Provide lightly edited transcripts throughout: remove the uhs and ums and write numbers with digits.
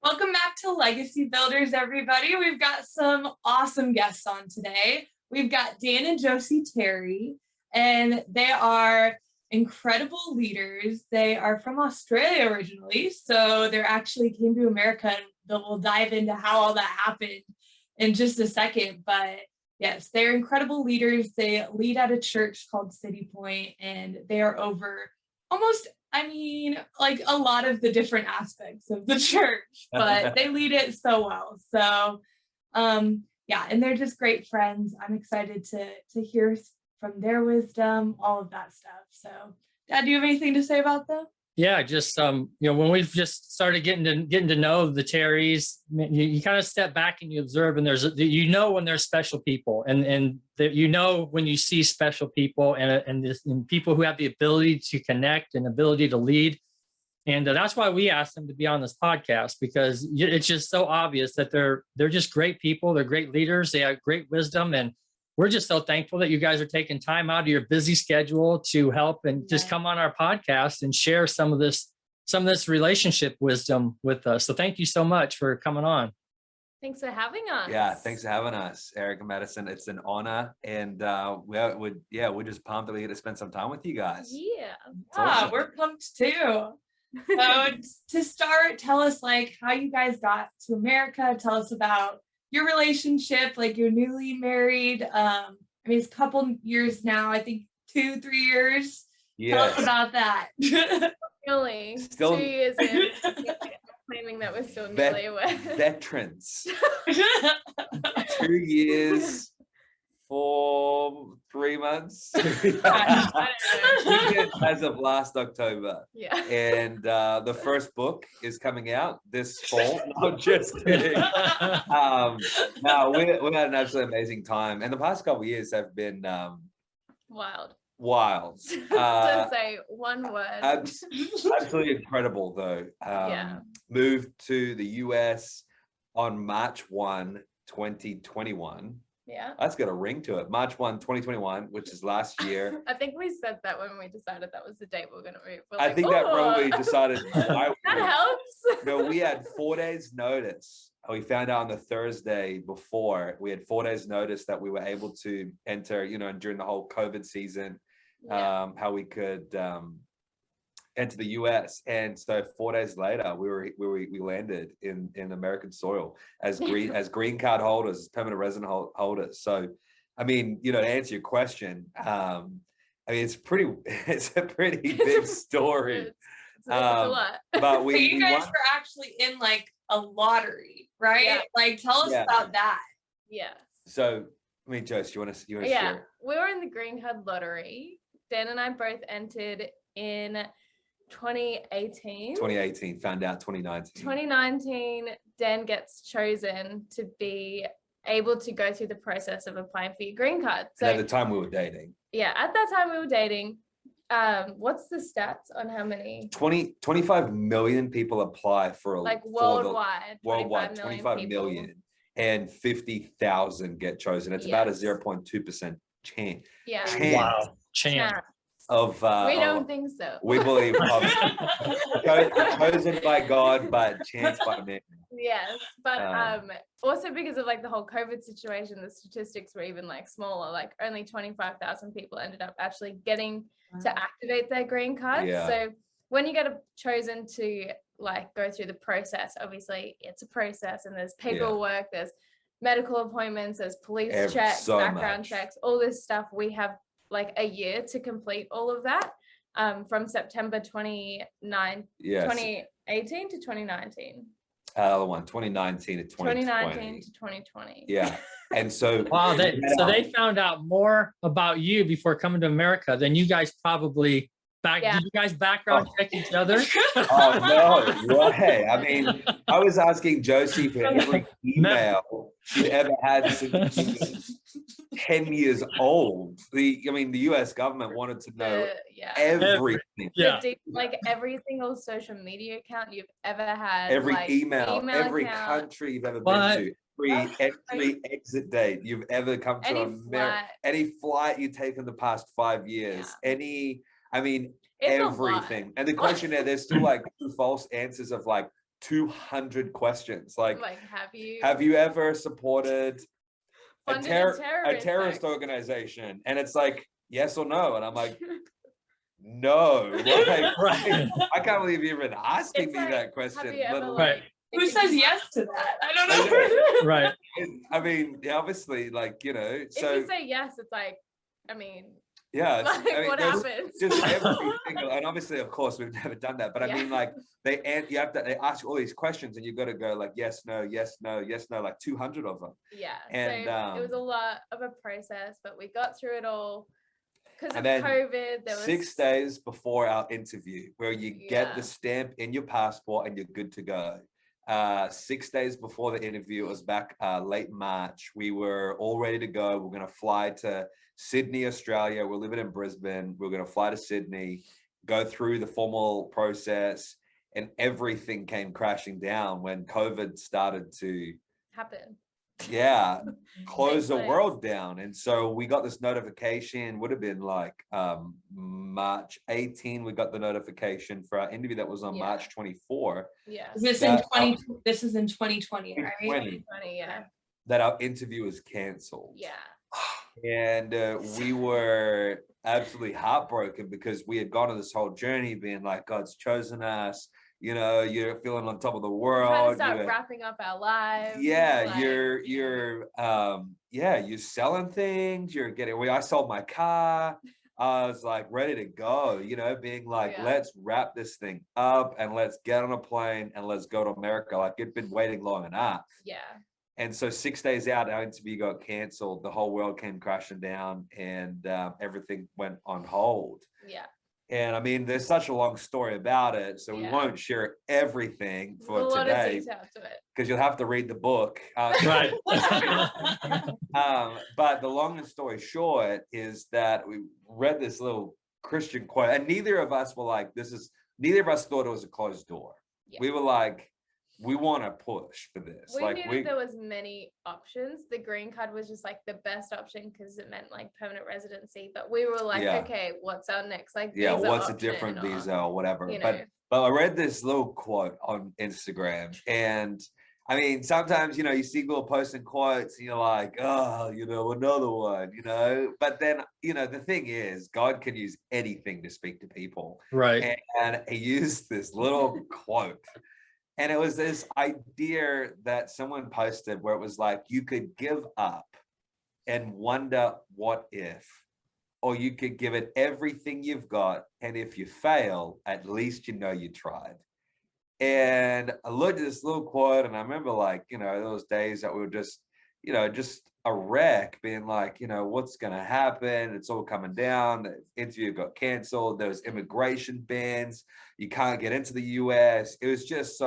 Welcome back to Legacy Builders, everybody. We've got some awesome guests on today. We've got Dan and Josie Terry, and they are incredible leaders. They are from Australia originally, so they actually came to America, and we'll dive into how all that happened in just a second. But yes, they're incredible leaders. They lead at a church called City Point, and they are over almost like a lot of the different aspects of the church, but they lead it so well. So, yeah, and they're just great friends. I'm excited to hear from their wisdom, all of that stuff. So, Dad, do you have anything to say about them? Yeah, just when we've just started getting to know the Terrys, you kind of step back and you observe, and when there's special people, and when you see special people and people who have the ability to connect and ability to lead, and that's why we asked them to be on this podcast, because it's just so obvious that they're just great people, they're great leaders, they have great wisdom, and we're just so thankful that you guys are taking time out of your busy schedule to help and just come on our podcast and share some of this relationship wisdom with us. So thank you so much for coming on. Thanks for having us. Yeah, thanks for having us, Eric and Madison. It's an honor, and we're just pumped that we get to spend some time with you guys. Yeah, awesome. We're pumped too. So to start, tell us how you guys got to America. Tell us about your relationship, you're newly married. It's a couple years now, I think 2-3 years. Yeah. Tell us about that. Really? Still 2 years in, claiming that we're still newlywed. Veterans. 2 years for 3 months. As of last October. Yeah. And the first book is coming out this fall. No, just kidding. No, we had an absolutely amazing time. And the past couple of years have been wild. To say one word. Absolutely incredible, though. Moved to the US on March 1, 2021. Yeah. That's got a ring to it. March 1, 2021, which is last year. I think we said that when we decided that was the date we were going to move. I think that probably decided. That helps. No, we had 4 days notice. We found out on the Thursday before. We had 4 days notice that we were able to enter, during the whole COVID season, how we could enter the US. And so 4 days later, we landed in American soil as green card holders, as permanent resident holders. So, to answer your question, it's a pretty big story. It's a lot. But you guys were actually in a lottery, right? Yeah. Tell us about that. Yes. So, Joyce, you want to share? Yeah, we were in the green card lottery. Dan and I both entered in 2018, found out 2019. 2019, Dan gets chosen to be able to go through the process of applying for your green card. So and at the time we were dating. Yeah, at that time we were dating. What's the stats on how many? 25 million people apply for worldwide. 25 million, and 50,000 get chosen. It's about a 0.2% chance. Yeah. Wow. Chance. We don't think so. We believe chosen by God, but chance by man. Yes, but also because of the whole COVID situation, the statistics were even smaller. Only 25,000 people ended up actually getting to activate their green card. Yeah. So when you get chosen to go through the process, obviously it's a process, and there's paperwork, there's medical appointments, there's police checks, background checks, all this stuff. We have a year to complete all of that, from September 2018 to 2019. 2019 to 2020. 2019 to 2020. Yeah. And so wow, they found out more about you before coming to America than you guys probably Did you guys background check each other? Oh no way. I was asking Josie for every email she'd ever had since she was 10 years old. The US government wanted to know everything. Yeah. Every single social media account you've ever had. Every email every account. country you've ever been to. Every exit date you've ever come to America. Any flight you've taken the past 5 years. It's everything. And the question there's still true false answers of 200 questions. Like have you ever supported a terrorist terrorist organization? And it's like, yes or no. And I'm like, no. Like, Right. I can't believe you're even asking me that question. Have you ever, Right. Who says yes to that? I don't know. Right. I mean, obviously, like, you know, so if you say yes, it's like, I mean, yeah, like, I mean, what happens? Just every single, and obviously, of course, we've never done that. But I mean, like, they ask you all these questions, and you got to go like yes, no, yes, no, yes, no, like 200 of them. Yeah, and so it was a lot of a process, but we got through it all. Because of then COVID, there was 6 days before our interview, where you get the stamp in your passport and you're good to go. 6 days before the interview, it was back late March. We were all ready to go. We're going to fly to Sydney, Australia. We're living in Brisbane. We're going to fly to Sydney, go through the formal process, and everything came crashing down when COVID started to happen. Yeah, close the world down. And so we got this notification, would have been like March 18. We got the notification for our interview that was on March 24. Yeah. This is in 2020, right? 2020, yeah. That our interview was canceled. Yeah. And we were absolutely heartbroken because we had gone on this whole journey being like, God's chosen us. You know, you're feeling on top of the world. Trying to start wrapping up our lives. Yeah, like, you're selling things. You're getting. I sold my car. I was like ready to go. You know, being like, let's wrap this thing up and let's get on a plane and let's go to America. Like it'd been waiting long enough. Yeah. And so 6 days out, our interview got canceled. The whole world came crashing down, and everything went on hold. Yeah. And I mean, there's such a long story about it, so we won't share everything for today. A lot of detail to it. Because you'll have to read the book. Right. But the long story short is that we read this little Christian quote, and neither of us were like, neither of us thought it was a closed door. Yeah. We were like, we want to push for this. We knew that there was many options. The green card was just like the best option because it meant like permanent residency. But we were like, okay, what's our next what's a different visa or whatever. But I read this little quote on Instagram, and I mean, sometimes you see people posting quotes, and you're like, oh, another one, But then the thing is, God can use anything to speak to people, right? And He used this little quote. And it was this idea that someone posted where it was like, you could give up and wonder what if, or you could give it everything you've got. And if you fail, at least you tried. And I looked at this little quote, and I remember those days that we were just a wreck, being like, what's going to happen? It's all coming down. The interview got canceled. There was immigration bans. You can't get into the US. It just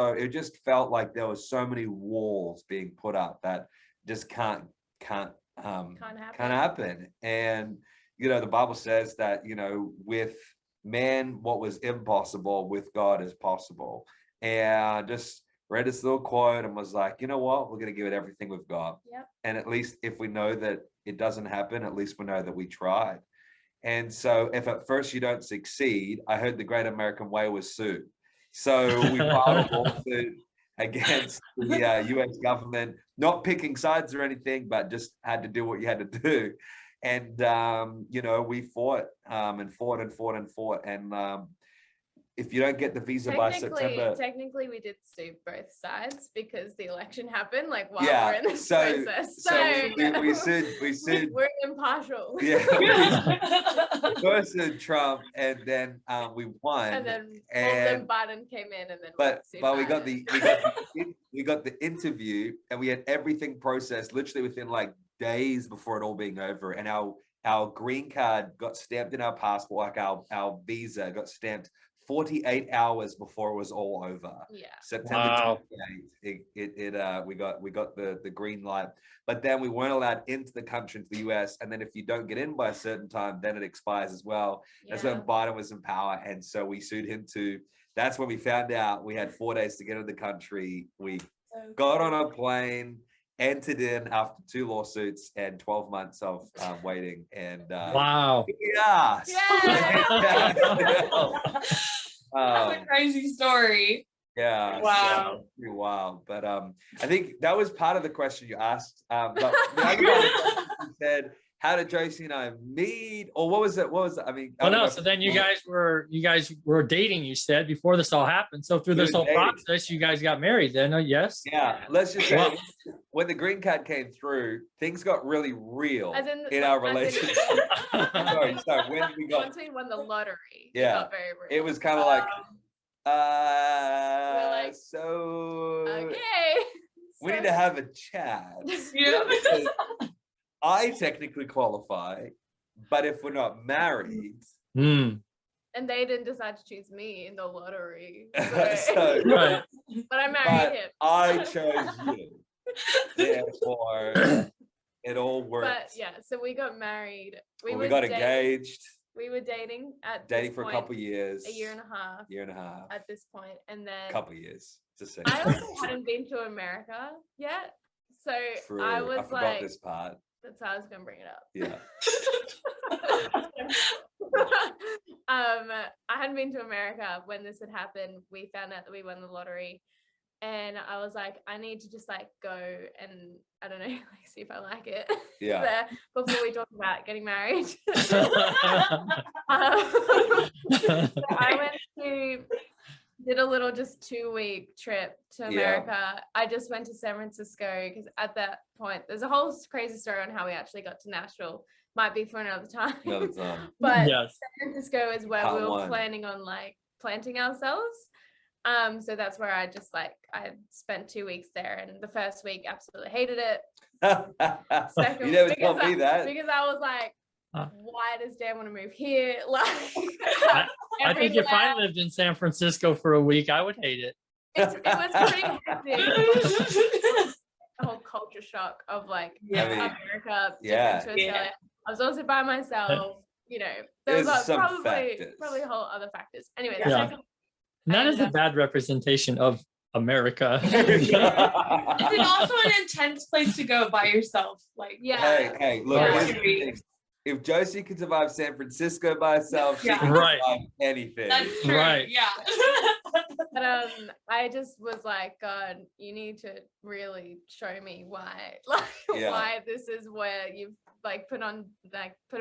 felt like there was so many walls being put up that just can't happen. And, the Bible says that, with man, what was impossible with God is possible. And I just read this little quote and was like, you know what? We're going to give it everything we've got. Yep. And at least if we know that it doesn't happen, at least we know that we tried. And so if at first you don't succeed, I heard the Great American Way was sued. So we filed a lawsuit against the US government, not picking sides or anything, but just had to do what you had to do. And, we fought and fought and fought and fought. And if you don't get the visa by September. Technically, we did sue both sides because the election happened while we're in this process. So we sued. We're impartial. Yeah. We first sued Trump, and then we won. And then Biden came in, and then but we got the interview, and we had everything processed literally within days before it all being over, and our green card got stamped in our passport, our visa got stamped 48 hours before it was all over. Yeah. September 28th, we got the green light. But then we weren't allowed into the country, into the US. And then if you don't get in by a certain time, then it expires as well. Yeah. That's when Biden was in power. And so we sued him too. That's when we found out we had 4 days to get into the country. We got on a plane, entered in after 2 lawsuits and 12 months of waiting. And wow. Yeah. That's a crazy story. Yeah. Wow. So, pretty wild. But I think that was part of the question you asked. But the other part of the question you said, how did Josie and I meet? Or what was it? I mean, Well, no. So then you guys were dating. You said before this all happened. So through this whole process, you guys got married. Then, yes. Yeah. Let's just say when the green card came through, things got really real in our relationship. Sorry. When we got once we won the lottery, it got very real. It was kind of like, we're like, so okay, we need to have a chat. Yeah. I technically qualify, but if we're not married, and they didn't decide to choose me in the lottery, so, right? But I married him. I chose you, therefore it all worked. But yeah, so we got married. We got engaged. We were dating for a couple years. A year and a half. At this point, and then a couple years to say. I also hadn't been to America yet, so True. I was forgot this part. That's how I was gonna bring it up. Yeah. I hadn't been to America when this had happened. We found out that we won the lottery, and I was like, I need to just like go and I don't know, like see if I like it. Yeah. There before we talk about getting married. I did a little just 2-week trip to America. I just went to San Francisco because at that point, there's a whole crazy story on how we actually got to Nashville. Might be for another time. But San Francisco is where we were planning on like planting ourselves. So that's where I spent 2 weeks there, and the first week absolutely hated it. You never told me that. Because I was like, why does Dan want to move here? Like, I think if I lived in San Francisco for a week, I would hate it. It was pretty hectic. The whole culture shock of like America, different to Australia. I was also by myself. You know, there was probably a whole other factors. Anyway, that is a bad representation of America. It's also an intense place to go by yourself. Like, hey, look, if Josie can survive San Francisco by herself, she can survive anything. That's true. Right. Yeah. But I just was like, God, you need to really show me why, why this is where you've like put a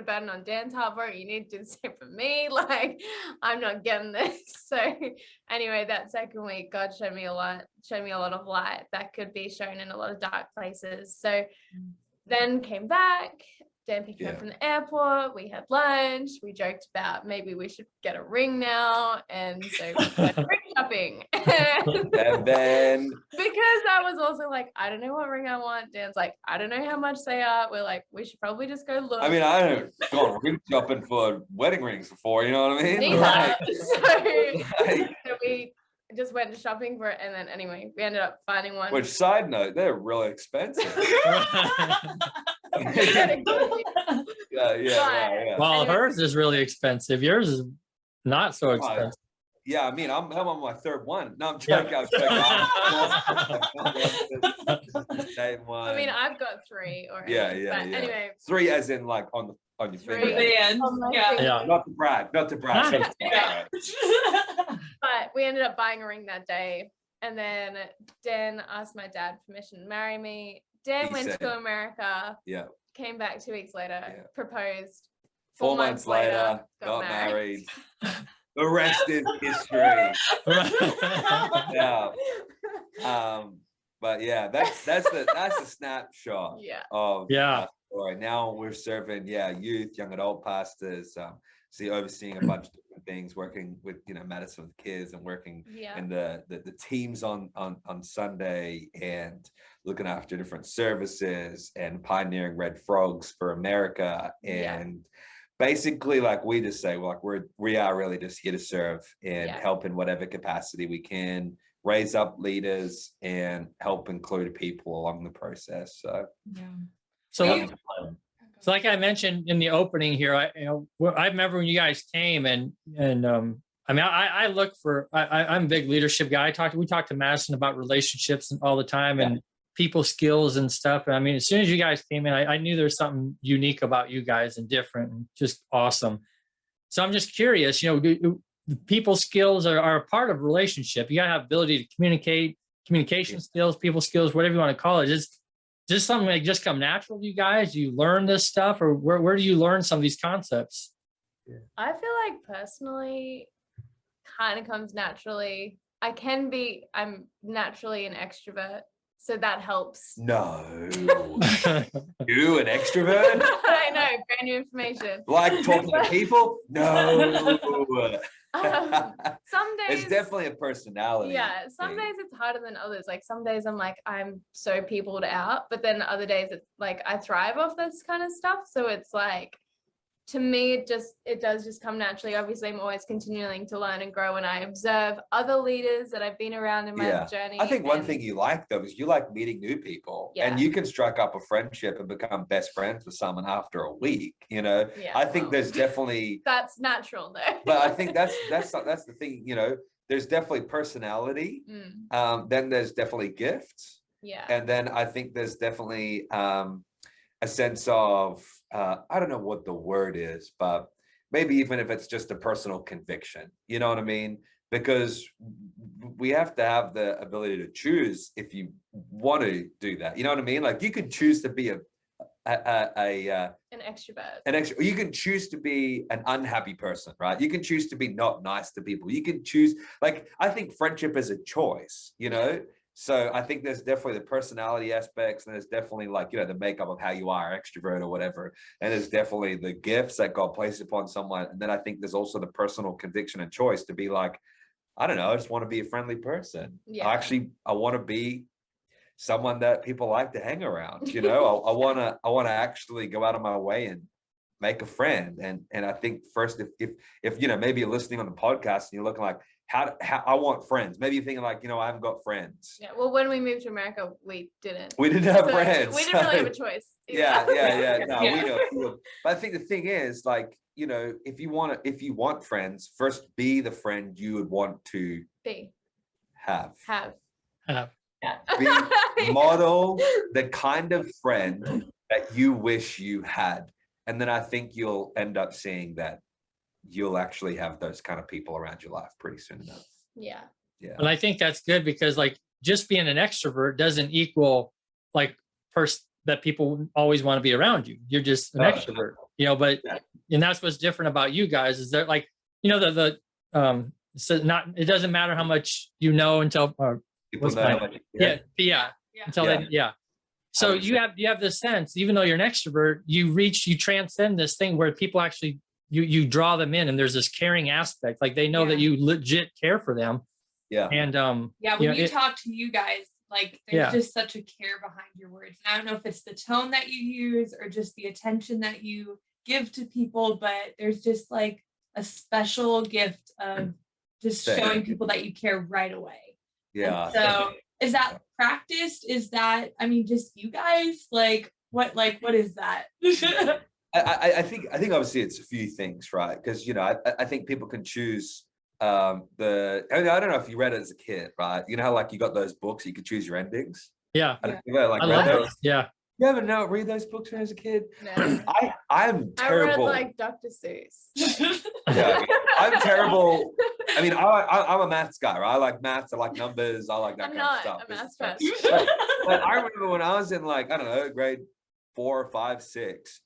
burden on Dan's heart for it. You need to do the same for me. Like, I'm not getting this. So anyway, that second week, God showed me a lot of light that could be shown in a lot of dark places. So then came back. Dan picked me up from the airport. We had lunch. We joked about maybe we should get a ring now. And so we went ring shopping. And then because I was also like, I don't know what ring I want. Dan's like, I don't know how much they are. We're like, we should probably just go look. I mean, I haven't gone ring shopping for wedding rings before, you know what I mean? So we just went shopping for it, and then anyway, we ended up finding one. Which, side note, they're really expensive. Yeah. Well, hers is really expensive. Yours is not so expensive. Yeah, I mean, I'm on my third one. No, I'm joking. I mean, I've got 3 already. Yeah. Anyway, 3 as in like on your finger. Yeah. Not to brag. But we ended up buying a ring that day, and then Dan asked my dad permission to marry me. Dan went to America. Yeah. Came back 2 weeks later. Proposed. 4 months later, got married. The rest is history. But yeah, that's the snapshot of story. Now we're serving youth, young adult pastors, overseeing a bunch of different things, working with Madison with kids, and working in the teams on Sunday, and looking after different services, and pioneering Red Frogs for America, and basically, like we just say, we are really just here to serve and help in whatever capacity we can, raise up leaders and help include people along the process. So like I mentioned in the opening here, I remember when you guys came, and I mean, I look for, I'm a big leadership guy. We talk to Madison about relationships all the time, and people skills and stuff. And I mean, as soon as you guys came in, I knew there's something unique about you guys and different and just awesome. So I'm just curious, people skills are a part of relationship. You gotta have ability to communicate, communication skills, people skills, whatever you want to call it. It's just something that just come natural to you guys. You learn this stuff, or where do you learn some of these concepts? I feel like personally kind of comes naturally. I'm naturally an extrovert, so that helps. No. You an extrovert? I know, brand new information. Like talking to people? No. Some days it's definitely a personality. Yeah, some days it's harder than others. Like some days I'm like, I'm so peopled out, but then other days it's like I thrive off this kind of stuff. So it's like, to me, it does just come naturally. Obviously, I'm always continuing to learn and grow, and I observe other leaders that I've been around in my journey. I think one thing you like though is you like meeting new people, and you can strike up a friendship and become best friends with someone after a week. You know, I think there's definitely that's natural though. But I think that's the thing. You know, there's definitely personality. Then there's definitely gifts. Yeah, and then I think there's definitely a sense of I don't know what the word is, but maybe even if it's just a personal conviction, you know what I mean? Because we have to have the ability to choose if you want to do that. You know what I mean? Like you could choose to be an extrovert. You can choose to be an unhappy person, right? You can choose to be not nice to people. You can choose, like, I think friendship is a choice, you know? So I think there's definitely the personality aspects, and there's definitely like, you know, the makeup of how you are, extrovert or whatever. And there's definitely the gifts that God placed upon someone. And then I think there's also the personal conviction and choice to be like, I don't know, I just want to be a friendly person. I want to be someone that people like to hang around, you know. I want to actually go out of my way and make a friend. And I think first, if you know, maybe you're listening on the podcast and you're looking like, how I want friends. Maybe you're thinking like, you know, I haven't got friends. Yeah. Well, when we moved to America, we didn't. We didn't have friends. We didn't really have a choice. Yeah. No, we know. But I think the thing is, like, you know, if you want friends, first be the friend you would want to have. Yeah. Model the kind of friend that you wish you had. And then I think you'll end up seeing that you'll actually have those kind of people around your life pretty soon enough. Yeah. And I think that's good, because like just being an extrovert doesn't equal like that people always want to be around you. You're just an extrovert, you know, and that's what's different about you guys is that, like, you know, it doesn't matter how much you know until So you have this sense, even though you're an extrovert, you transcend this thing where people actually, you draw them in, and there's this caring aspect. Like they know that you legit care for them. Yeah. And when you talk to you guys, like there's just such a care behind your words. And I don't know if it's the tone that you use or just the attention that you give to people, but there's just like a special gift of just showing people that you care right away. Yeah. And so is that practiced? Is that, I mean, just you guys, what is that? I think obviously it's a few things, right? Because, you know, I think people can choose I don't know if you read it as a kid, right? You know how like you got those books, you could choose your endings. Yeah. I love those. Yeah. You ever read those books when I was a kid? No. I'm terrible. I read like Dr. Seuss. Yeah, I'm terrible. I mean, I'm a maths guy, right? I like maths, I like numbers, I like that kind of stuff. I'm not a maths person. But I remember when I was in like, I don't know, grade 4, 5, 6,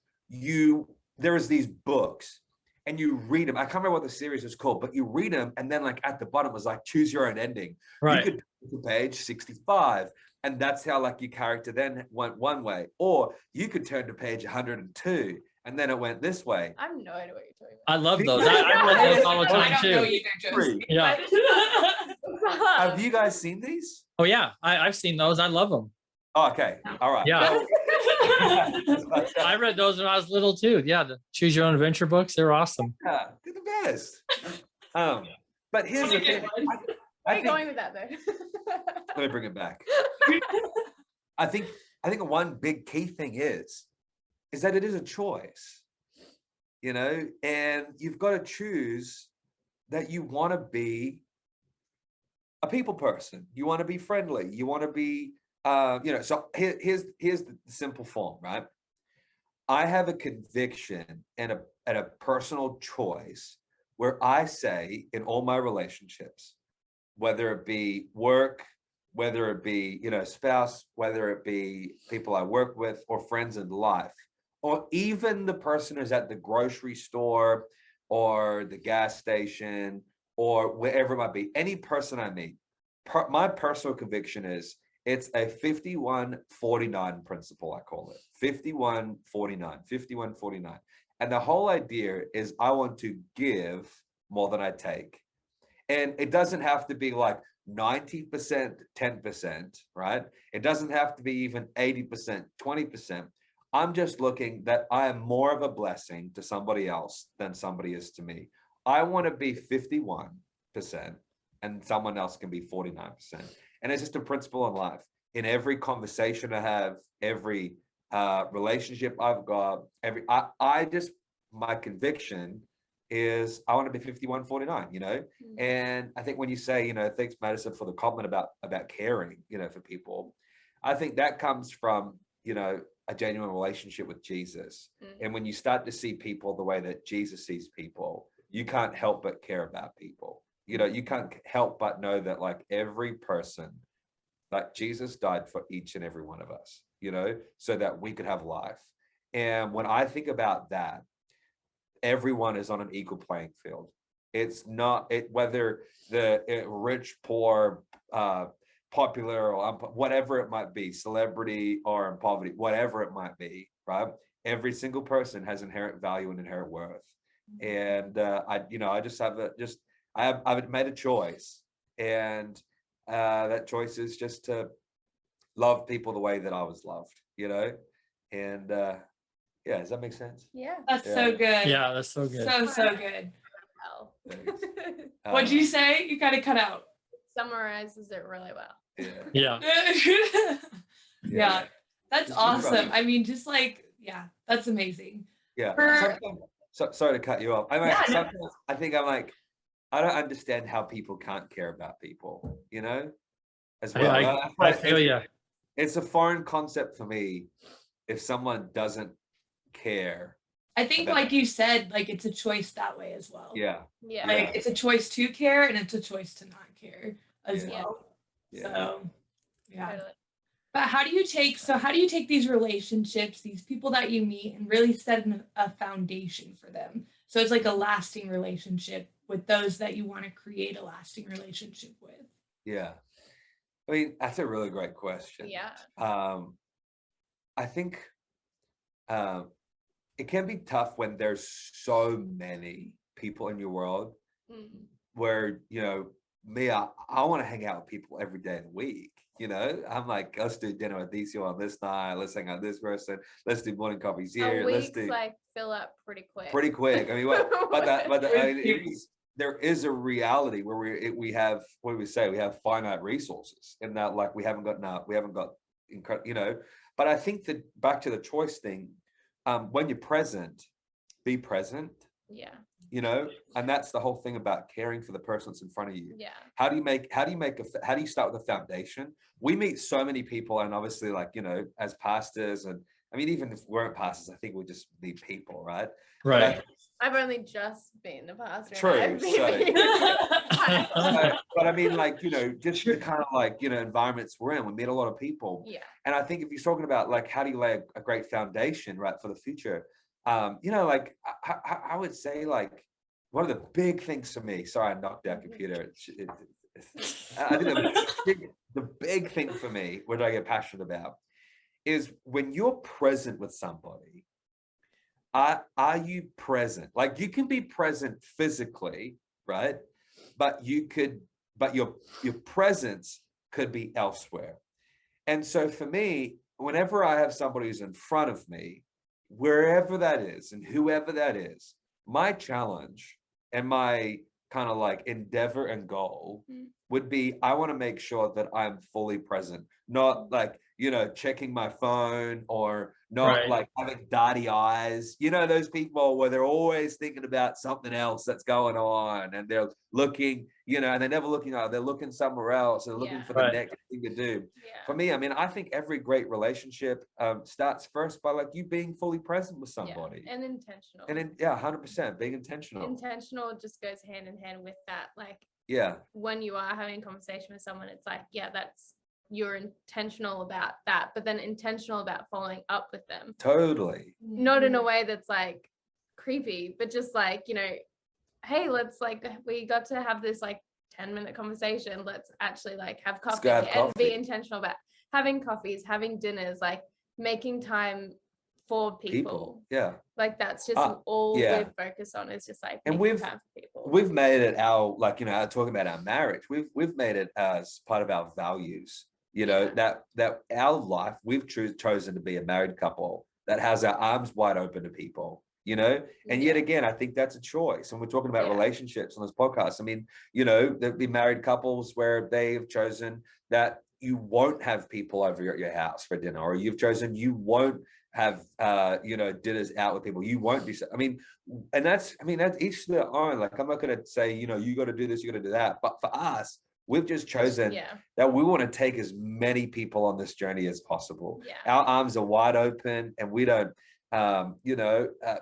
there was these books and you read them. I can't remember what the series was called, but you read them and then like at the bottom was like, choose your own ending. Right. You could go to page 65 and that's how like your character then went one way. Or you could turn to page 102 and then it went this way. I have no idea what you're talking about. I love those. I read those all the time too. I don't know either, Josie. Yeah. Have you guys seen these? Oh yeah, I've seen those. I love them. Oh, okay. All right. Yeah. I read those when I was little too. Yeah, the Choose Your Own Adventure books. They're awesome. Yeah, they're the best. But here's the thing. Where are you going with that though? Let me bring it back. I think one big key thing is that it is a choice, you know, and you've got to choose that you want to be a people person. You want to be friendly. You want to be, you know, so here's the simple form, right? I have a conviction and a personal choice where I say in all my relationships, whether it be work, whether it be, spouse, whether it be people I work with or friends in life, or even the person who's at the grocery store or the gas station or wherever it might be, any person I meet, my personal conviction is it's a 51-49 principle, I call it. 51-49. And the whole idea is I want to give more than I take. And it doesn't have to be like 90%, 10%, right? It doesn't have to be even 80%, 20%. I'm just looking that I am more of a blessing to somebody else than somebody is to me. I want to be 51% and someone else can be 49%. And it's just a principle in life. In every conversation I have, every relationship I've got, my conviction is I want to be 51-49, and I think when you say, thanks Madison for the comment about caring, for people, I think that comes from, a genuine relationship with Jesus. And when you start to see people the way that Jesus sees people, you can't help but care about people. You can't help but know that like every person, like Jesus died for each and every one of us, so that we could have life. And when I think about that, everyone is on an equal playing field. It's not whether the rich, poor, popular, or whatever it might be, celebrity or in poverty, whatever it might be, right? Every single person has inherent value and inherent worth. And I've made a choice, and that choice is just to love people the way that I was loved, and yeah, does that make sense? Yeah. That's so good. Yeah, that's so good. So good. Well. What'd you say? You gotta cut out. Summarizes it really well. Yeah. Yeah. That's awesome. I mean, just like, yeah, that's amazing. Yeah. Sorry to cut you off. Sometimes I think I'm like, I don't understand how people can't care about people, as well. I feel you. It's a foreign concept for me if someone doesn't care. I think like you said, like it's a choice that way as well. Yeah. Like it's a choice to care and it's a choice to not care as well. Yeah. So yeah. Totally. But how do you take these relationships, these people that you meet, and really set a foundation for them? So it's like a lasting relationship with those that you want to create a lasting relationship with. Yeah. I mean, that's a really great question. Yeah. I think it can be tough when there's so many people in your world where, me, I want to hang out with people every day of the week. I'm like, let's do dinner with these on this night. Let's hang out with this person. Let's do morning coffees here. Let's do like fill up pretty quick. I mean, there is a reality where we have, what do we say? We have finite resources, and that like we haven't got, But I think that back to the choice thing, when you're present, be present. Yeah. And that's the whole thing about caring for the person that's in front of you. Yeah. How do you start with a foundation? We meet so many people, and obviously like, as pastors, and I mean, even if we weren't pastors, I think we just meet people, right? Right. I've only just been the pastor. True. But I mean, like, just the kind of like, environments we're in, we meet a lot of people. Yeah. And I think if you're talking about like, how do you lay a great foundation, right, for the future? Like I would say like one of the big things for me, sorry, I knocked our computer. I think the big thing for me, what I get passionate about, is when you're present with somebody, are you present? Like you can be present physically, right? But your presence could be elsewhere. And so for me, whenever I have somebody who's in front of me, wherever that is and whoever that is, my challenge and my kind of like endeavor and goal would be, I want to make sure that I'm fully present, not like checking my phone or not like having dirty eyes. Those people where they're always thinking about something else that's going on, and they're looking, and they're never looking out. They're looking somewhere else. They're looking for the next thing to do. For me, I mean, I think every great relationship starts first by like you being fully present with somebody. And intentional. And then, 100% being intentional. Intentional just goes hand in hand with that. Like, when you are having a conversation with someone, it's like, you're intentional about that, but then intentional about following up with them. Totally. Not in a way that's like creepy, but just like, hey, let's like, we got to have this like 10-minute conversation. Let's actually like have coffee and be intentional about having coffees, having dinners, like making time for people. Yeah. Like that's just all we've focused on, is just like making time for people. We've made it our, like, talking about our marriage, we've made it as part of our values. That our life, we've chosen to be a married couple that has our arms wide open to people, and yet again, I think that's a choice. And we're talking about relationships on this podcast. I mean, there'd be married couples where they have chosen that you won't have people over at your house for dinner, or you've chosen you won't have, dinners out with people. You won't be, that's each their own. Like, I'm not going to say, you got to do this, you got to do that. But for us, we've just chosen that we want to take as many people on this journey as possible. Our arms are wide open, and we don't,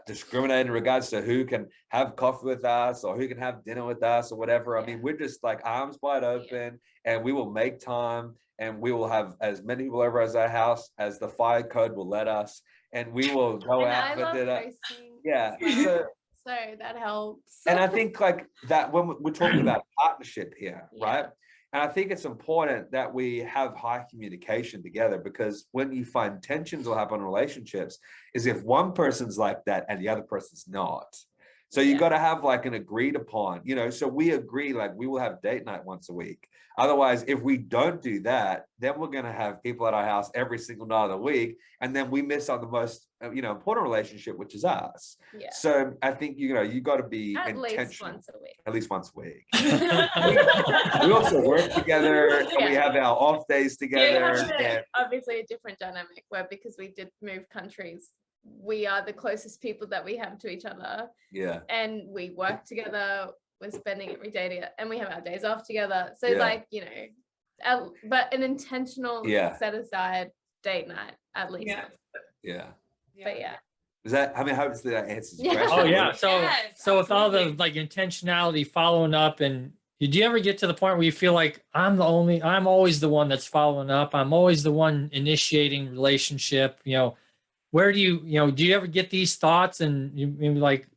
discriminate in regards to who can have coffee with us or who can have dinner with us or whatever. I mean, we're just like arms wide open, and we will make time, and we will have as many people over as our house as the fire code will let us, and we will go out for dinner. So that helps. And I think like that when we're talking about partnership here, right? And I think it's important that we have high communication together, because when you find tensions will happen in relationships is if one person's like that and the other person's not. So you got to have like an agreed upon, so we agree, like we will have date night once a week. Otherwise, if we don't do that, then we're going to have people at our house every single night of the week. And then we miss on the most, important relationship, which is us. So I think, you got to be at intentional. At least once a week. We also work together, and we have our off days together. Obviously a different dynamic where, because we did move countries, we are the closest people that we have to each other. And we work together. We're spending every day together, and we have our days off together. So like, but an intentional set aside date night at least. But is that, I mean, hopefully that answers your question. Oh yeah. So with all the like intentionality, following up, and did you ever get to the point where you feel like I'm always the one that's following up, I'm always the one initiating relationship? Where do you ever get these thoughts, and you maybe like,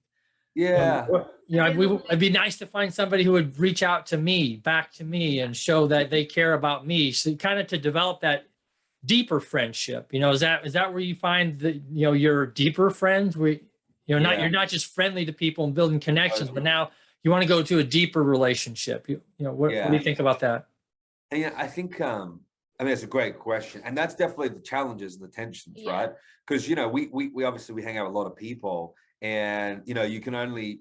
it'd be nice to find somebody who would reach out to me, back to me, and show that they care about me. So kind of to develop that deeper friendship, is that where you find that, your deeper friends, where, you're not just friendly to people and building connections, but now you want to go to a deeper relationship. What do you think about that? And I think, it's a great question. And that's definitely the challenges and the tensions, right? Because, we obviously hang out with a lot of people, and, you can only,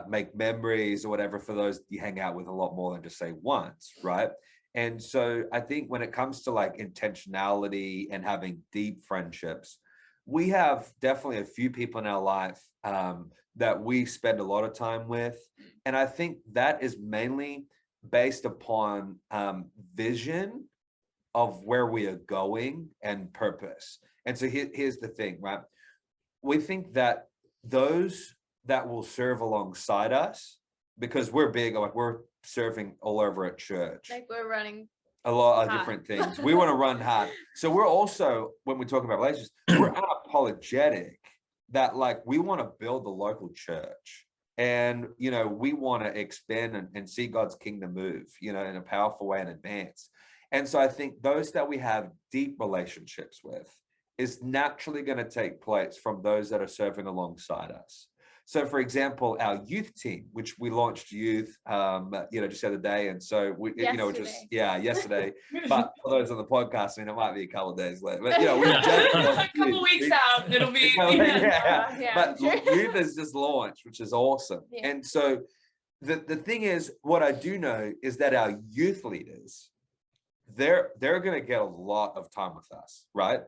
make memories or whatever for those you hang out with a lot more than just say once, right? And so I think when it comes to like intentionality and having deep friendships, we have definitely a few people in our life that we spend a lot of time with. And I think that is mainly based upon vision of where we are going and purpose. And so here's the thing, right? We think that those that will serve alongside us, because we're big, like we're serving all over at church. Like we're running a lot of different things. We want to run hard. So we're also, when we talk about relationships, we're unapologetic that like we want to build the local church. And, we want to expand and see God's kingdom move, in a powerful way and advance. And so I think those that we have deep relationships with is naturally going to take place from those that are serving alongside us. So, for example, our youth team, which we launched youth, just the other day, and so we, yesterday. But for those on the podcast, it might be a couple of days later. But we just a couple weeks out, it'll be. But youth is just launched, which is awesome. And so, the thing is, what I do know is that our youth leaders they're going to get a lot of time with us, right?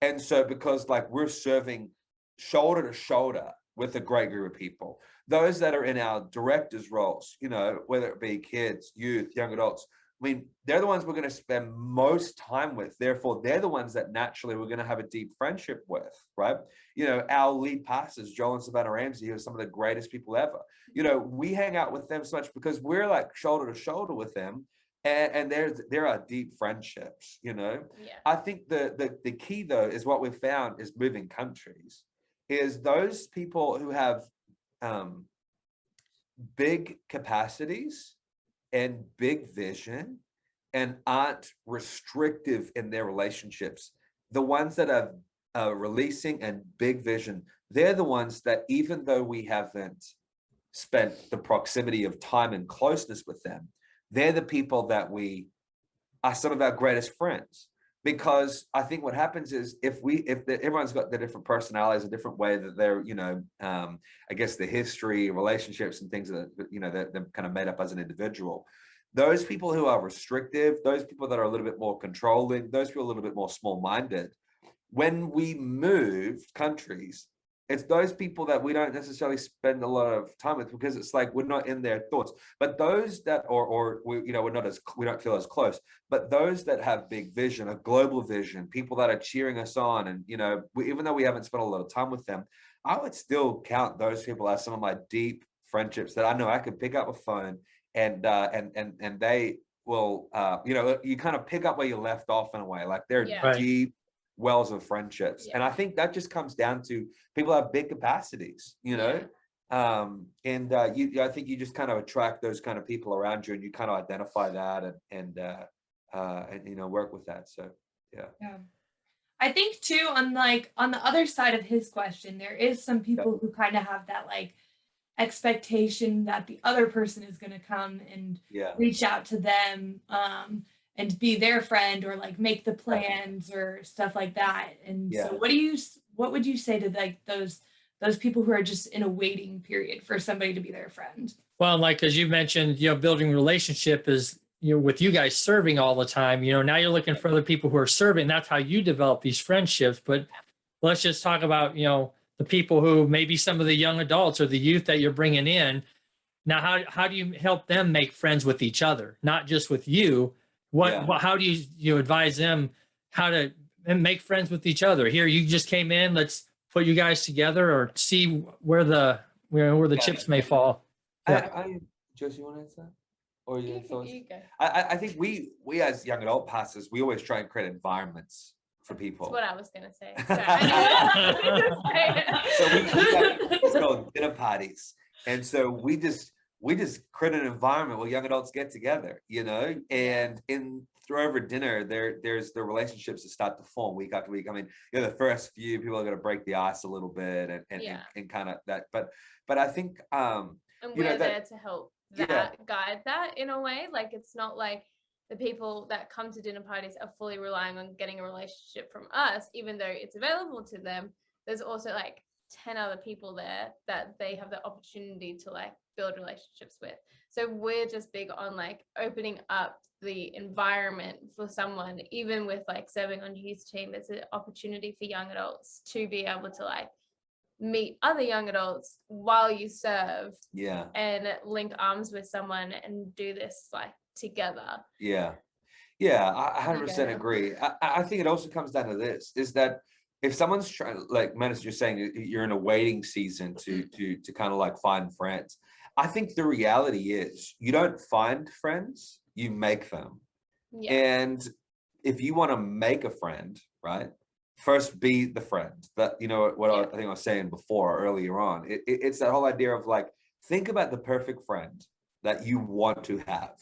And so because like we're serving shoulder to shoulder with a great group of people, those that are in our directors roles, you know, whether it be kids, youth, young adults, I mean, they're the ones we're going to spend most time with. Therefore, they're the ones that naturally we're going to have a deep friendship with, right? You know, our lead pastors, Joel and Savannah Ramsey, who are some of the greatest people ever. You know, we hang out with them so much because we're like shoulder to shoulder with them. And there are deep friendships, you know. Yeah. I think the key though is what we've found is moving countries, is those people who have big capacities and big vision and aren't restrictive in their relationships. The ones that are releasing and big vision, they're the ones that, even though we haven't spent the proximity of time and closeness with them, they're the people that we are some of our greatest friends. Because I think what happens is everyone's got their different personalities, a different way that they're, you know, I guess the history, relationships and things that, you know, they're kind of made up as an individual. Those people who are restrictive, those people that are a little bit more controlling, those people a little bit more small-minded, when we move countries, it's those people that we don't necessarily spend a lot of time with because it's like we're not in their thoughts. But those that, or we, you know, we don't feel as close. But those that have big vision, a global vision, people that are cheering us on, and you know, even though we haven't spent a lot of time with them, I would still count those people as some of my deep friendships that I know I could pick up a phone and they will, you know, you kind of pick up where you left off in a way, like they're deep wells of friendships. And I think that just comes down to people have big capacities, you know. I think you just kind of attract those kind of people around you, and you kind of identify that and you know, work with that. So yeah. I think too, on the other side of his question, there is some people who kind of have that like expectation that the other person is going to come and reach out to them and be their friend, or like make the plans or stuff like that. And so what would you say to like those people who are just in a waiting period for somebody to be their friend? Well, like, as you mentioned, you know, building relationship is, you know, with you guys serving all the time, you know, now you're looking for other people who are serving. That's how you develop these friendships. But let's just talk about, you know, the people who maybe some of the young adults or the youth that you're bringing in. Now, how do you help them make friends with each other, not just with you? How do you advise them how to make friends with each other? Here, you just came in, let's put you guys together, or see where the chips may fall. Josie, you want to answer that? Or your thoughts? I think we as young adult pastors, we always try and create environments for people. That's what I was going to say. So it's called dinner parties. And so we just create an environment where young adults get together, you know, and through over dinner, there's the relationships that start to form week after week. I mean, you know, the first few people are going to break the ice a little bit and kind of that, but I think and we're there to help guide that in a way. Like, it's not like the people that come to dinner parties are fully relying on getting a relationship from us, even though it's available to them. There's also like 10 other people there that they have the opportunity to like build relationships with. So we're just big on like opening up the environment for someone, even with like serving on youth team. There's an opportunity for young adults to be able to like meet other young adults while you serve, and link arms with someone and do this like together. I 100% agree. I think it also comes down to this, is that if someone's trying, like Menace, you're saying you're in a waiting season to kind of like find friends. I think the reality is you don't find friends, you make them. And if you want to make a friend, right, first be the friend. That, you know, what I think I was saying earlier on, it's that whole idea of like, think about the perfect friend that you want to have,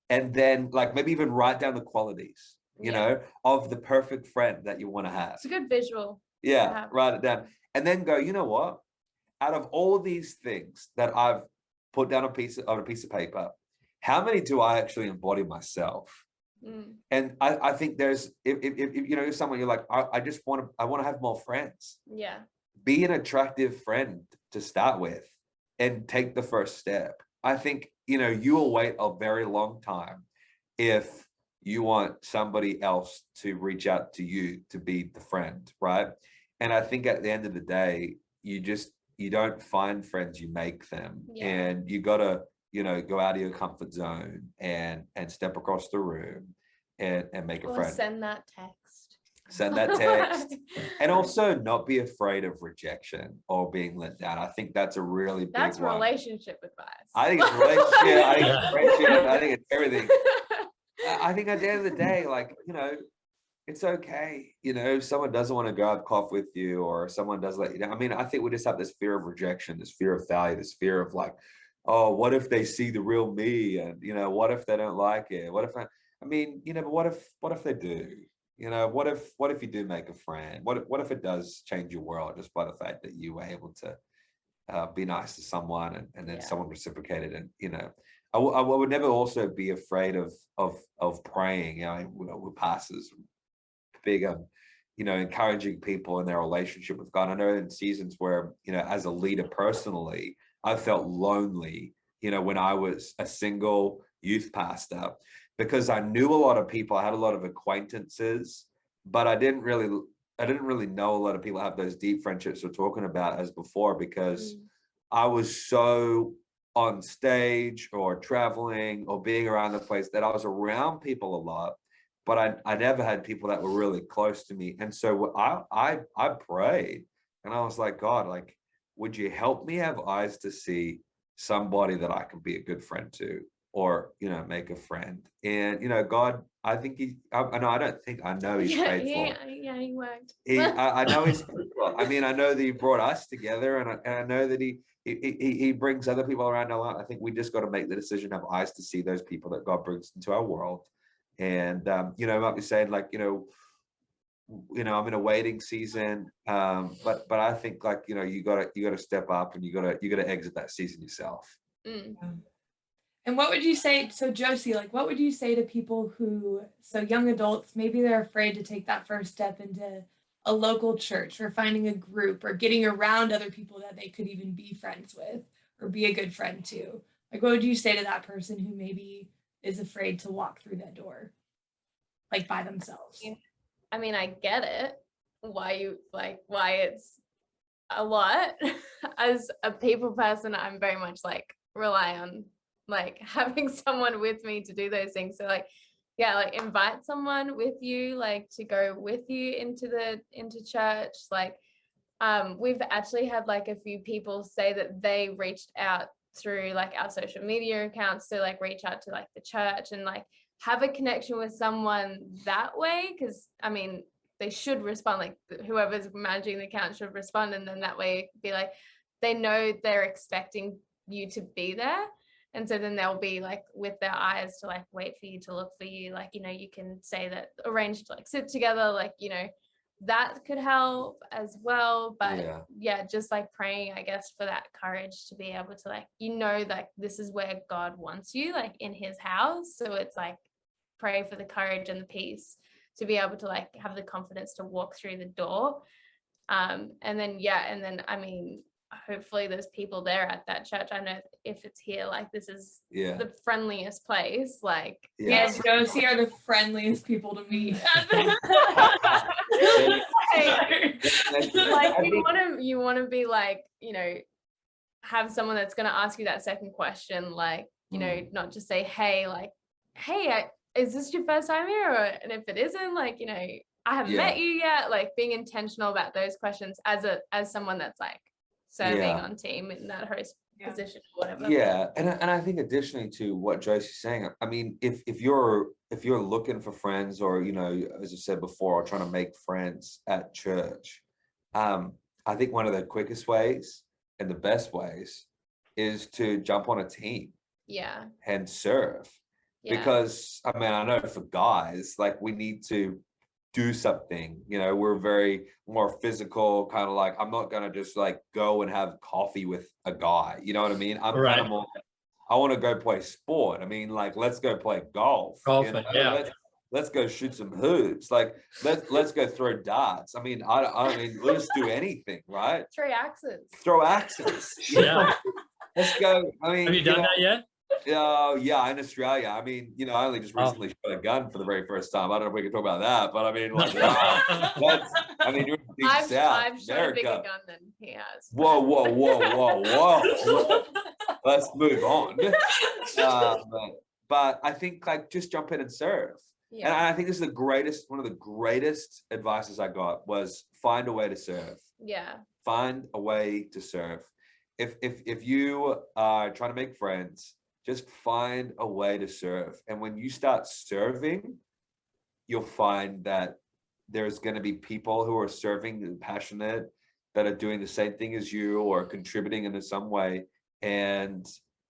and then like maybe even write down the qualities, you know, of the perfect friend that you want to have. It's a good visual. Write it down, and then go, you know what, out of all these things that I've put down on a piece of paper, how many do I actually embody myself? And I think there's, if you know, if someone you're like, I want to have more friends. Be an attractive friend to start with and take the first step. I think, you know, you will wait a very long time if you want somebody else to reach out to you to be the friend, right? And I think at the end of the day, you don't find friends, you make them. And you gotta, go out of your comfort zone and step across the room and make a friend. Send that text. And also not be afraid of rejection or being let down. I think that's a really big that's one. Relationship advice. I think it's relationship. I think it's friendship. I think it's everything. I think at the end of the day, like, it's okay. If someone doesn't want to go have coffee with you, or someone does let you down. I mean, I think we just have this fear of rejection, this fear of failure, this fear of like, oh, what if they see the real me? And, what if they don't like it? What if but what if they do? What if you do make a friend? What if it does change your world just by the fact that you were able to be nice to someone and then someone reciprocated? And, I would never also be afraid of praying. We're pastors, big encouraging people in their relationship with God. I know in seasons where, as a leader personally, I felt lonely, when I was a single youth pastor, because I knew a lot of people, I had a lot of acquaintances, but I didn't really know a lot of people have those deep friendships we're talking about as before, because I was so on stage or traveling or being around the place that I was around people a lot, but I never had people that were really close to me. And so I prayed, and I was like, God, like, would you help me have eyes to see somebody that I can be a good friend to, or, make a friend? And, God, I think I know he's faithful. Yeah, he worked. I know he's faithful. I know that he brought us together, and I know that he brings other people around our life. I think we just got to make the decision, have eyes to see those people that God brings into our world. And, might be saying like, I'm in a waiting season. But I think like, you gotta step up, and you gotta exit that season yourself. And what would you say, so Josie, like, what would you say to people so young adults, maybe they're afraid to take that first step into a local church, or finding a group, or getting around other people that they could even be friends with or be a good friend to? Like, what would you say to that person who maybe is afraid to walk through that door, like by themselves? I get it. Why it's a lot. As a people person, I'm very much like rely on like having someone with me to do those things. So like, invite someone with you, like to go with you into church. Like, we've actually had like a few people say that they reached out through like our social media accounts to like reach out to like the church and like have a connection with someone that way. Because they should respond, like whoever's managing the account should respond, and then that way be like they know they're expecting you to be there, and so then they'll be like with their eyes to like wait for you to look for you. Like, you can say that, arrange to like sit together, like, that could help as well. But just like praying, I guess, for that courage to be able to like, like this is where God wants you, like in his house. So it's like pray for the courage and the peace to be able to like have the confidence to walk through the door. And then hopefully there's people there at that church. I know if it's here, like this is the friendliest place. Like yes, Josie are the friendliest people to meet. Like you want to be like, have someone that's going to ask you that second question, like, not just say, hey, is this your first time here? And if it isn't, like, I haven't met you yet. Like being intentional about those questions as someone that's like serving on team in that host position or whatever. Yeah, and I think additionally to what Josie's saying, if you're looking for friends, or as I said before, trying to make friends at church, I think one of the quickest ways and the best ways is to jump on a team and serve. Because I know for guys, like we need to do something, we're very more physical, kind of like, I'm not gonna just like go and have coffee with a guy, you know what I mean? I'm kind of more, I want to go play sport. like, let's go play golf. Let's go shoot some hoops. Like let's go throw darts. We'll just do anything, right? Throw axes. Let's go. Have you done that yet? Yeah, in Australia. I mean, I only just recently shot a gun for the very first time. I don't know if we can talk about that, but I mean, like, wow. You're in the Deep South, I've shot a bigger gun than he has. Whoa. Let's move on. But I think like just jump in and serve. Yeah. And I think this is one of the greatest advices I got was find a way to serve. Yeah. Find a way to serve. If you are trying to make friends, just find a way to serve. And when you start serving, you'll find that there's going to be people who are serving and passionate that are doing the same thing as you or contributing in some way. And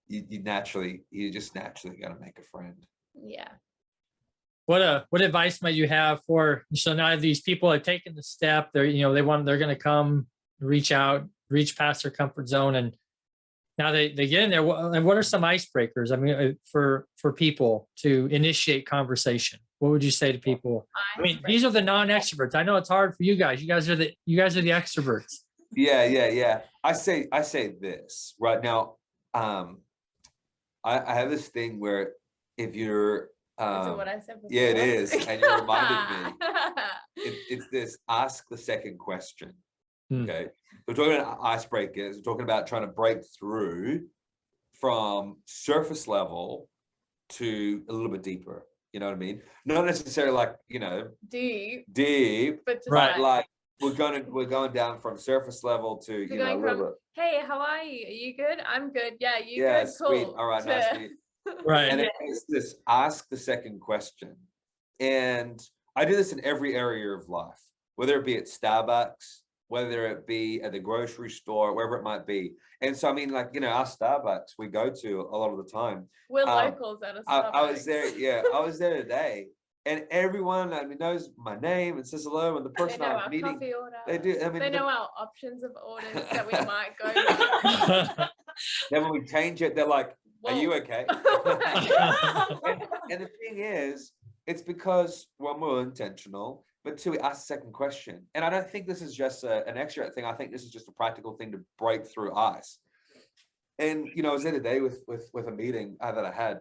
you just naturally got to make a friend. Yeah. What advice might you have for, so now these people have taken the step, they're going to come reach past their comfort zone, and now they get in there. And what are some icebreakers? I mean, for people to initiate conversation, what would you say to people? I mean, these are the non-extroverts. I know it's hard for you guys. You guys are the extroverts. Yeah. I say this right now. I have this thing where if you're is it what I said before? Yeah, it is, and you reminded me. It's this: ask the second question. Okay, we're talking about icebreakers. We're talking about trying to break through from surface level to a little bit deeper. You know what I mean? Not necessarily like deep, but just right? Like we're going down from surface level to a little bit. Hey, how are you? Are you good? I'm good. Yeah, you good? Sweet. Cool. All right, nice to meet you. Right. And it's this: ask the second question. And I do this in every area of life, whether it be at Starbucks, whether it be at the grocery store, wherever it might be. And so, I mean, like, our Starbucks we go to a lot of the time. We're locals at a Starbucks. I was there. Yeah, I was there today. And everyone knows my name and says hello. And the person I'm meeting, coffee order. They do. I mean, they know our options of orders that we might go to. Then when we change it, they're like, whoa. Are you okay? and the thing is, it's because, one, we're intentional, but two, we ask the second question. And I don't think this is just an extrovert thing. I think this is just a practical thing to break through ice. And, I was there today with a meeting that I had.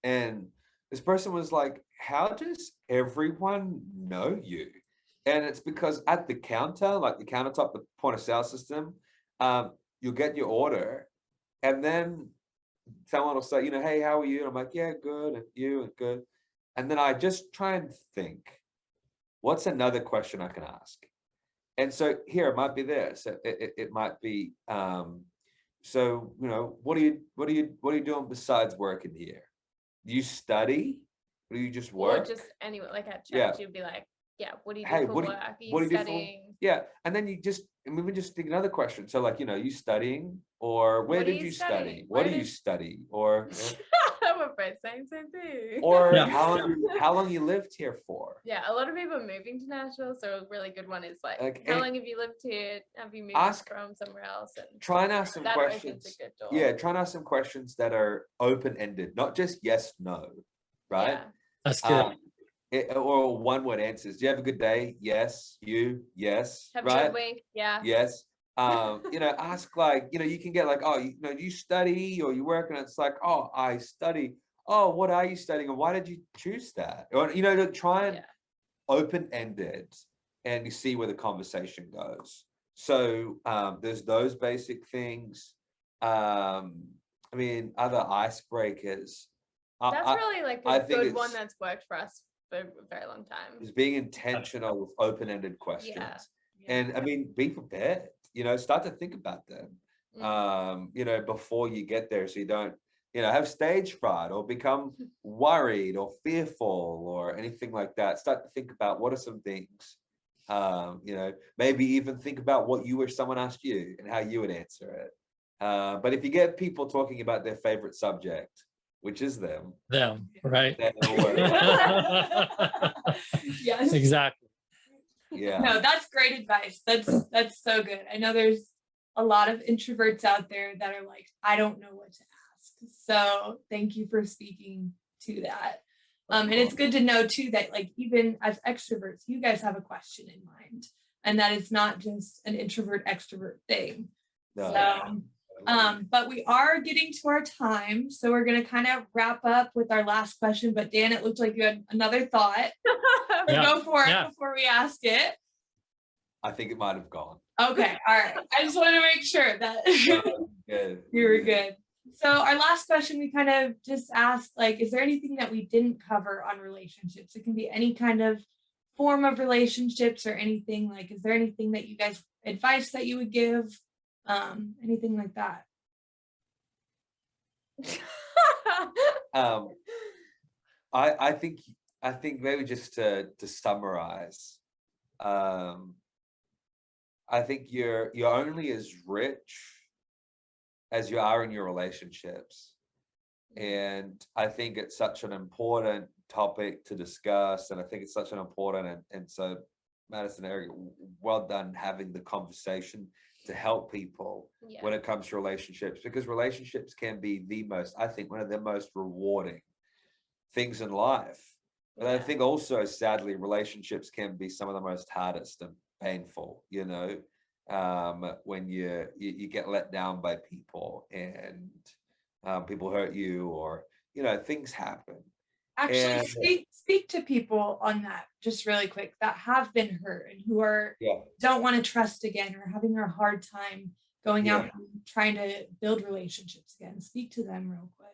And this person was like, how does everyone know you? And it's because at the counter, like the countertop, the point of sale system, you'll get your order. And then someone will say, hey, how are you? And I'm like, yeah, good. And you? And good. And then I just try and think, what's another question I can ask? And so here it might be this. It might be, so, what are you doing besides working here? Do you study? Or do you just work? Or just anyway, like at church, you'd be like, yeah, what do you do for work? Are you studying? Yeah. And then we just think another question. So like, you studying, or where did you study? What do you study? Or we're both saying same thing. Or how long you lived here for? Yeah, a lot of people are moving to Nashville, so a really good one is like how long have you lived here? Have you moved from somewhere else? And try and ask some questions. Yeah, try and ask some questions that are open-ended, not just yes, no, right? Yeah. That's good. Or one-word answers. Do you have a good day? Yes. You? Yes. Have a good week? Yeah. Yes. Ask like, you can get like, oh, you study or you work, and it's like, oh, I study. Oh, what are you studying? And why did you choose that? Or, try and open-ended, and you see where the conversation goes. So there's those basic things. Other icebreakers. That's really like a good one that's worked for us for a very long time. Is being intentional with open-ended questions. And be prepared, start to think about them, before you get there, so you don't, have stage fright or become worried or fearful or anything like that. Start to think about what are some things, maybe even think about what you wish someone asked you and how you would answer it. But if you get people talking about their favorite subject, which is them, right? Yes, exactly. Yeah. No, that's great advice. That's so good. I know there's a lot of introverts out there that are like, I don't know what to ask. So thank you for speaking to that. And it's good to know too that like even as extroverts, you guys have a question in mind, and that it's not just an introvert extrovert thing. No, so But we are getting to our time. So we're going to kind of wrap up with our last question. But Dan, it looked like you had another thought. Go for it before we ask it. I think it might have gone. Okay. All right. I just wanted to make sure that you were good. So our last question, we kind of just asked, like, is there anything that we didn't cover on relationships? It can be any kind of form of relationships or anything. Like, is there anything that you guys, advice that you would give? Anything like that? I think maybe just to summarize, I think you're only as rich as you are in your relationships. And I think it's such an important topic to discuss. And I think it's such an important, and so Madison, Eric, well done having the conversation to help people when it comes to relationships, because relationships can be I think one of the most rewarding things in life. But I think also, sadly, relationships can be some of the most hardest and painful, when you get let down by people, and people hurt you, or things happen. Actually, speak to people on that just really quick that have been hurt and who are don't want to trust again, or having a hard time going out and trying to build relationships again. Speak to them real quick.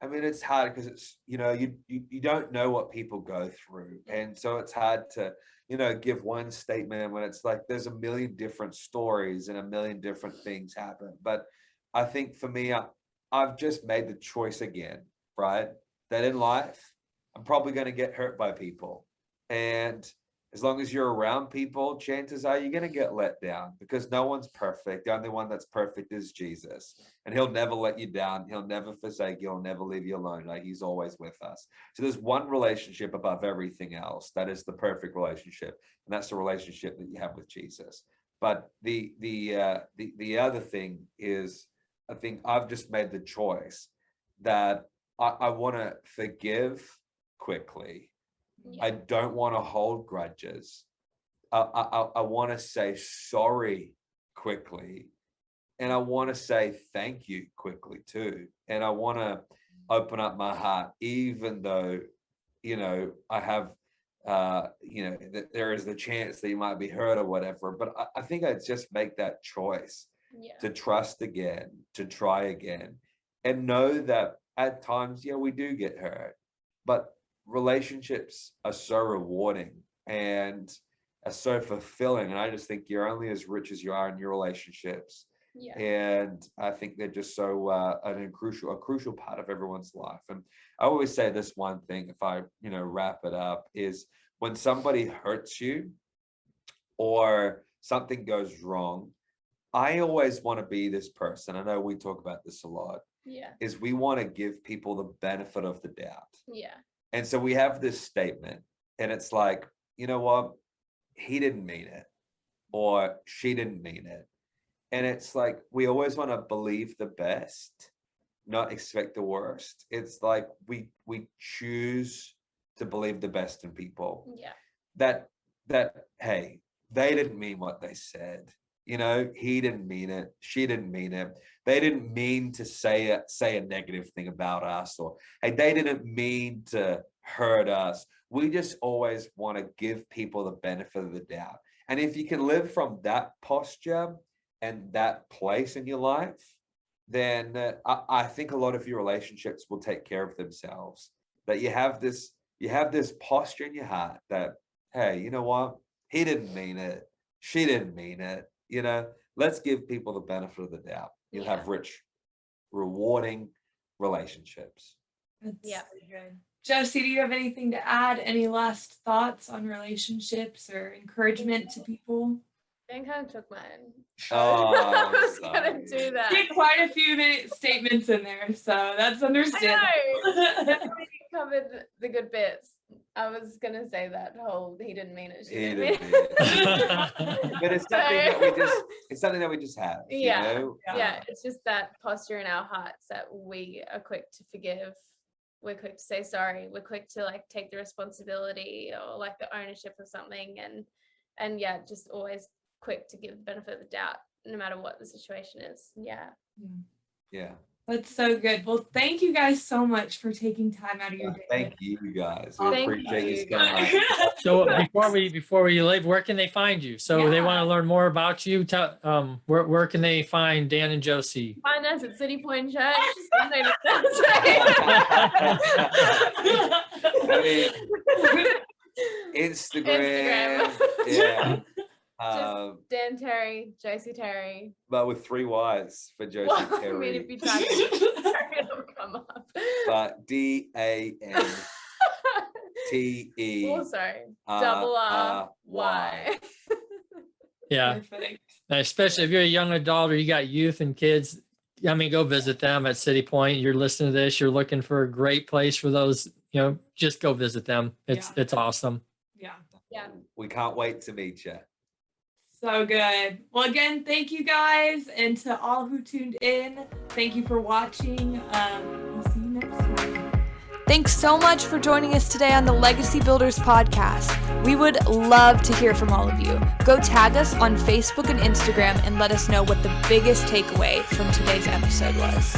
I mean, it's hard because it's you don't know what people go through, and so it's hard to give one statement when it's like there's a million different stories and a million different things happen. But I think for me, I've just made the choice again, right, that in life I'm probably going to get hurt by people, and as long as you're around people, chances are you're going to get let down, because no one's perfect. The only one that's perfect is Jesus, and he'll never let you down. He'll never forsake you. He'll never leave you alone. Like, he's always with us. So there's one relationship above everything else that is the perfect relationship, and that's the relationship that you have with Jesus. But the other thing is, I think I've just made the choice that I want to forgive quickly. I don't want to hold grudges. I want to say sorry quickly, and I want to say thank you quickly too. And I want to open up my heart, even though, I have, that there is the chance that you might be hurt or whatever. But I think I'd just make that choice to trust again, to try again, and know that at times, we do get hurt, but relationships are so rewarding and are so fulfilling. And I just think you're only as rich as you are in your relationships. And I think they're just so a crucial part of everyone's life. And I always say this one thing, if I wrap it up, is when somebody hurts you or something goes wrong, I always want to be this person. I know we talk about this a lot. Is we want to give people the benefit of the doubt. And so we have this statement, and it's like, you know what? He didn't mean it, or she didn't mean it. And it's like, we always want to believe the best, not expect the worst. It's like we choose to believe the best in people. That, hey, they didn't mean what they said. He didn't mean it. She didn't mean it. They didn't mean to say a negative thing about us, or hey, they didn't mean to hurt us. We just always want to give people the benefit of the doubt. And if you can live from that posture and that place in your life, then I think a lot of your relationships will take care of themselves. That you have this posture in your heart that, hey, you know what? He didn't mean it. She didn't mean it. Let's give people the benefit of the doubt. You'll have rich, rewarding relationships. That's really good. Josie, do you have anything to add? Any last thoughts on relationships or encouragement to people? Dan kind of took mine. Oh, I was gonna do that. Did quite a few statements in there, so that's understandable. I know. We covered the good bits. I was gonna say that whole he didn't mean it. She didn't mean it. But it's something that we just have. Yeah. It's just that posture in our hearts that we are quick to forgive. We're quick to say sorry. We're quick to take the responsibility or the ownership of something, and just always quick to give the benefit of the doubt no matter what the situation is. Yeah. That's so good. Well, thank you guys so much for taking time out of your day. Thank you guys. We Thank appreciate you you. spending time. So before we leave, where can they find you? So they want to learn more about you. Where can they find Dan and Josie? Find us at City Point Church. Instagram. Yeah. Just Dan Terry, Josie Terry. But with 3 Y's for Josie Terry. I mean, if you type it, it'll come up. But DANTE. Oh, sorry. RRY. Yeah. Perfect. Especially if you're a young adult or you got youth and kids, I mean, go visit them at City Point. You're listening to this, you're looking for a great place for those, just go visit them. It's awesome. Yeah. We can't wait to meet you. So good. Well, again, thank you guys. And to all who tuned in, thank you for watching. We'll see you next time. Thanks so much for joining us today on the Legacy Builders podcast. We would love to hear from all of you. Go tag us on Facebook and Instagram and let us know what the biggest takeaway from today's episode was.